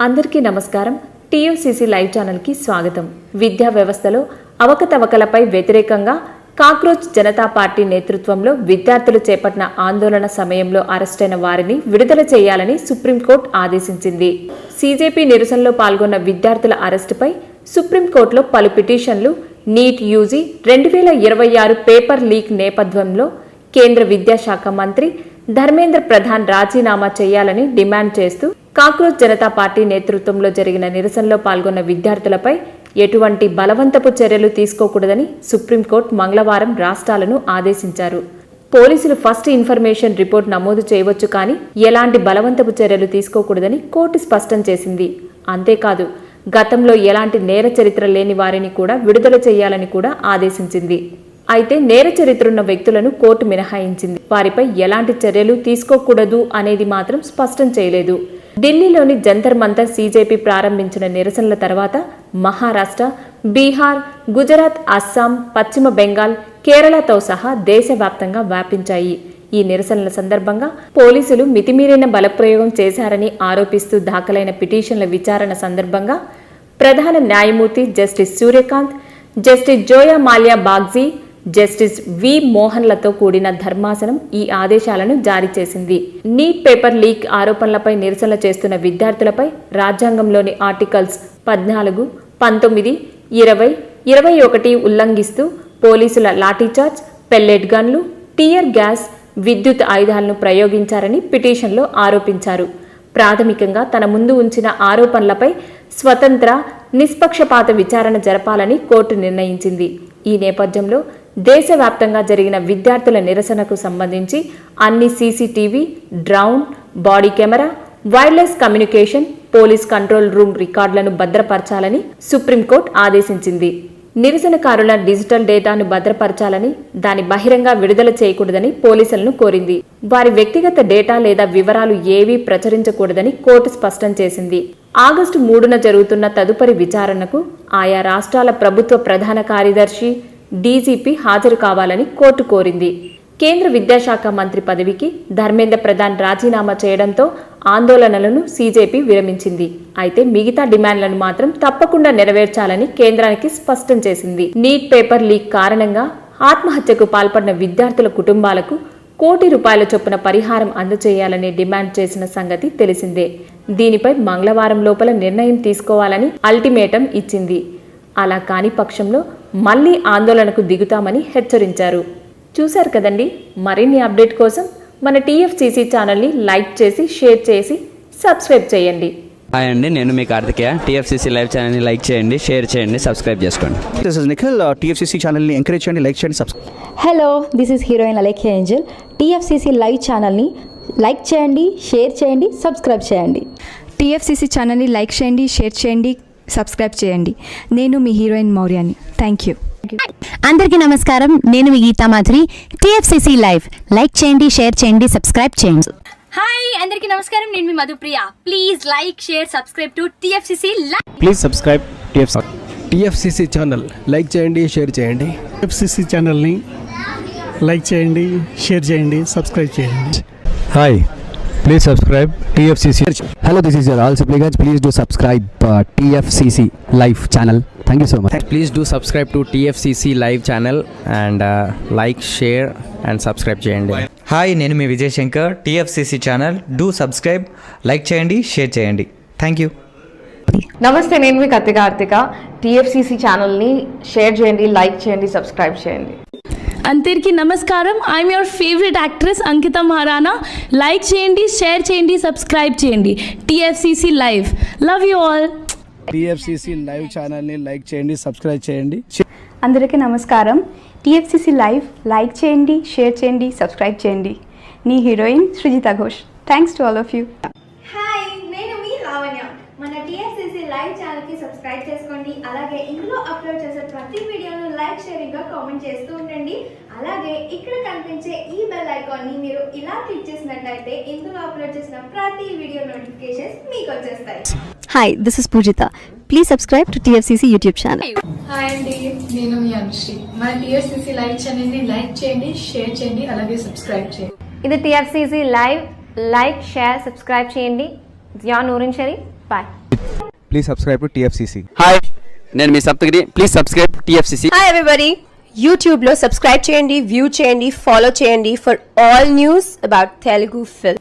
అందరికీ నమస్కారం. TFCC live ఛానల్కి స్వాగతం. విద్యా వ్యవస్థలో అవకతవకలపై వ్యతిరేకంగా కాక్రోచ్ జనతా పార్టీ నేతృత్వంలో విద్యార్థులు చేపట్టిన ఆందోళన సమయంలో అరెస్టైన వారిని విడుదల చేయాలని సుప్రీంకోర్టు ఆదేశించింది. సీజేపీ నిరసనలో పాల్గొన్న విద్యార్థుల అరెస్టుపై సుప్రీంకోర్టులో పలు పిటిషన్లు, నీట్ యూజీ 2026 పేపర్ లీక్ నేపథ్యంలో కేంద్ర విద్యాశాఖ మంత్రి ధర్మేంద్ర ప్రధాన్ రాజీనామా చేయాలని డిమాండ్ చేస్తూ కాక్రోచ్ జనతా పార్టీ నేతృత్వంలో జరిగిన నిరసనలో పాల్గొన్న విద్యార్థులపై ఎటువంటి బలవంతపు చర్యలు తీసుకోకూడదని సుప్రీంకోర్టు మంగళవారం రాష్ట్రాలను ఆదేశించారు. పోలీసులు ఫస్ట్ ఇన్ఫర్మేషన్ రిపోర్ట్ నమోదు చేయవచ్చు, కానీ ఎలాంటి బలవంతపు చర్యలు తీసుకోకూడదని కోర్టు స్పష్టం చేసింది. అంతేకాదు, గతంలో ఎలాంటి నేర చరిత్ర లేని వారిని కూడా విడుదల చేయాలని కూడా ఆదేశించింది. అయితే నేర చరిత్రున్న వ్యక్తులను కోర్టు మినహాయించింది. వారిపై ఎలాంటి చర్యలు తీసుకోకూడదు అనేది మాత్రం స్పష్టం చేయలేదు. ఢిల్లీలోని జంతర్ మంతర్ సీజేపీ ప్రారంభించిన నిరసనల తర్వాత మహారాష్ట్ర, బీహార్, గుజరాత్, అస్సాం, పశ్చిమ బెంగాల్, కేరళతో సహా దేశవ్యాప్తంగా వ్యాపించాయి. ఈ నిరసనల సందర్భంగా పోలీసులు మితిమీరిన బలప్రయోగం చేశారని ఆరోపిస్తూ దాఖలైన పిటిషన్ల విచారణ సందర్భంగా ప్రధాన న్యాయమూర్తి justice Surya Kant, justice Joymalya Bagchi, justice V మోహన్లతో కూడిన ధర్మాసనం ఈ ఆదేశాలను జారీ చేసింది. నీట్ పేపర్ లీక్ ఆరోపణలపై నిరసన చేస్తున్న విద్యార్థులపై రాజ్యాంగంలోని ఆర్టికల్స్ 14, 19, 20, 21 ఉల్లంఘిస్తూ పోలీసుల లాఠీచార్జ్, పెల్లెట్ గన్లు, టియర్ గ్యాస్, విద్యుత్ ఆయుధాలను ప్రయోగించారని పిటిషన్లో ఆరోపించారు. ప్రాథమికంగా తన ముందు ఉంచిన ఆరోపణలపై స్వతంత్ర, నిష్పక్షపాత విచారణ జరపాలని కోర్టు నిర్ణయించింది. ఈ నేపథ్యంలో దేశవ్యాప్తంగా జరిగిన విద్యార్థుల నిరసనకు సంబంధించి అన్ని CCTV, drone, body camera, wireless communication, police control room రికార్డులను భద్రపరచాలని సుప్రీంకోర్టు ఆదేశించింది. నిరసనకారుల డిజిటల్ డేటాను భద్రపరచాలని, దాని బహిరంగ విడుదల చేయకూడదని పోలీసులను కోరింది. వారి వ్యక్తిగత డేటా లేదా వివరాలు ఏవీ ప్రచురించకూడదని కోర్టు స్పష్టం చేసింది. ఆగస్టు 3న జరుగుతున్న తదుపరి విచారణకు ఆయా రాష్ట్రాల ప్రభుత్వ ప్రధాన కార్యదర్శి, డీజీపీ హాజరు కావాలని కోర్టు కోరింది. కేంద్ర విద్యాశాఖ మంత్రి పదవికి ధర్మేంద్ర ప్రధాన్ రాజీనామా చేయడంతో ఆందోళనలను సీజేపీ విరమించింది. అయితే మిగతా డిమాండ్లను మాత్రం తప్పకుండా నెరవేర్చాలని కేంద్రానికి స్పష్టం చేసింది. నీట్ పేపర్ లీక్ కారణంగా ఆత్మహత్యకు పాల్పడిన విద్యార్థుల కుటుంబాలకు ₹1 కోటి చొప్పున పరిహారం అందజేయాలని డిమాండ్ చేసిన సంగతి తెలిసిందే. దీనిపై మంగళవారం లోపల నిర్ణయం తీసుకోవాలని అల్టిమేటం ఇచ్చింది. అలా కాని పక్షంలో మళ్లీ ఆందోళనకు దిగుతామని హెచ్చరించారు. చూశారు కదండి. మరిన్ని అప్డేట్ కోసం మన టీఎఫ్సీసీ ఛానల్ని లైక్ చేసి, షేర్ చేసి, సబ్స్క్రైబ్ చేయండి. హాయ్ అండి, నేను మీ కార్తికేయ. టీఎఫ్సీసీ లైవ్ ఛానల్ని లైక్ చేయండి, షేర్ చేయండి, సబ్స్క్రైబ్ చేసుకోండి. This is Nikhil. టీఎఫ్సీసీ ఛానల్ని ఎంకరేజ్ చేయండి, లైక్ చేయండి, subscribe. Hello, this is heroine Alekhya Angel. TFCC live ఛానల్ని లైక్ చేయండి, షేర్ చేయండి, సబ్స్క్రైబ్ చేయండి. టీఎఫ్సీసీ ఛానల్ని లైక్ చేయండి, షేర్ చేయండి, సబ్స్క్రైబ్ చేయండి. నేను మీ హీరోయిన్ మౌర్యాని. Thank you. అందరికీ నమస్కారం. నేను మీ Geetha Madhuri. TFCC live like చేయండి, షేర్ చేయండి, సబ్స్క్రైబ్ చేయండి. హాయ్, అందరికీ నమస్కారం. నేను మీ Madhupriya. Please like, share, subscribe to TFCC live. Please subscribe TFCC channel. Like చేయండి, షేర్ చేయండి. టీఎఫ్సీసీ ఛానల్ని లైక్ చేయండి, షేర్ చేయండి, సబ్స్క్రైబ్ చేయండి. Hi, please subscribe TFCC. Hello, this is your all Sipligunj. Please do subscribe TFCC live channel. Thank you so much. Please do subscribe to TFCC live channel and like, share and subscribe చేయండి. హాయ్, నేను మీ Vijay Shankar. TFCC channel do subscribe, like చేయండి, share చేయండి. Thank you. నమస్తే, నేను మీ Karthika. TFCC ఛానల్ని షేర్ చేయండి, లైక్ చేయండి, సబ్స్క్రైబ్ చేయండి. అందరికీ నమస్కారం. I'm your favourite actress Ankita Maharana. Like చేయండి, షేర్ చేయండి, సబ్స్క్రైబ్ చేయండి. TFCC live. Love you all. TFCC live ఛానల్ని లైక్ చేయండి, సబ్స్క్రైబ్ చేయండి. అందరికీ నమస్కారం. టీఎఫ్సీసీ లైవ్ లైక్ చేయండి, షేర్ చేయండి, సబ్స్క్రైబ్ చేయండి. నీ heroine Srujitha Ghosh. Thanks to all of you. Hi, నేను మీ లావణ్య. మన టీఎఫ్సీసీ లైవ్ ఛానల్కి సబ్స్క్రైబ్ చేసుకోండి. అలాగే ఇందులో అప్లోడ్ చేసే ప్రతి వీడియోను లైక్, షేరింగ్గా కామెంట్ చేస్తూ ఉండండి. అలాగే ఇక్కడ కనిపించే ఈ బెల్ ఐకాన్ని మీరు ఇలా క్లిక్ చేసినట్లయితే ఇందులో అప్లోడ్ చేసిన ప్రతి వీడియో నోటిఫికేషన్స్ మీకు వచ్చేస్తాయి. Hi, this is Poojitha. Please subscribe to TFCC YouTube channel. Hi అండి, నేను మీ అనుశ్రీ. మన టీఎఫ్సీసీ లైవ్ ఛానల్ని లైక్ చేయండి, షేర్ చేయండి, అలాగే సబ్స్క్రైబ్ చేయండి. ఇది TFCC live. Like, share, subscribe చేయండి. Jiya Noorin Shari. Bye. Please subscribe to TFCC. Hi, నేను మీ Saptagiri. Please subscribe TFCC. Hi everybody, యూట్యూబ్లో సబ్స్క్రైబ్ చేయండి, వ్యూ చేయండి, ఫాలో చేయండి for all news about Telugu film.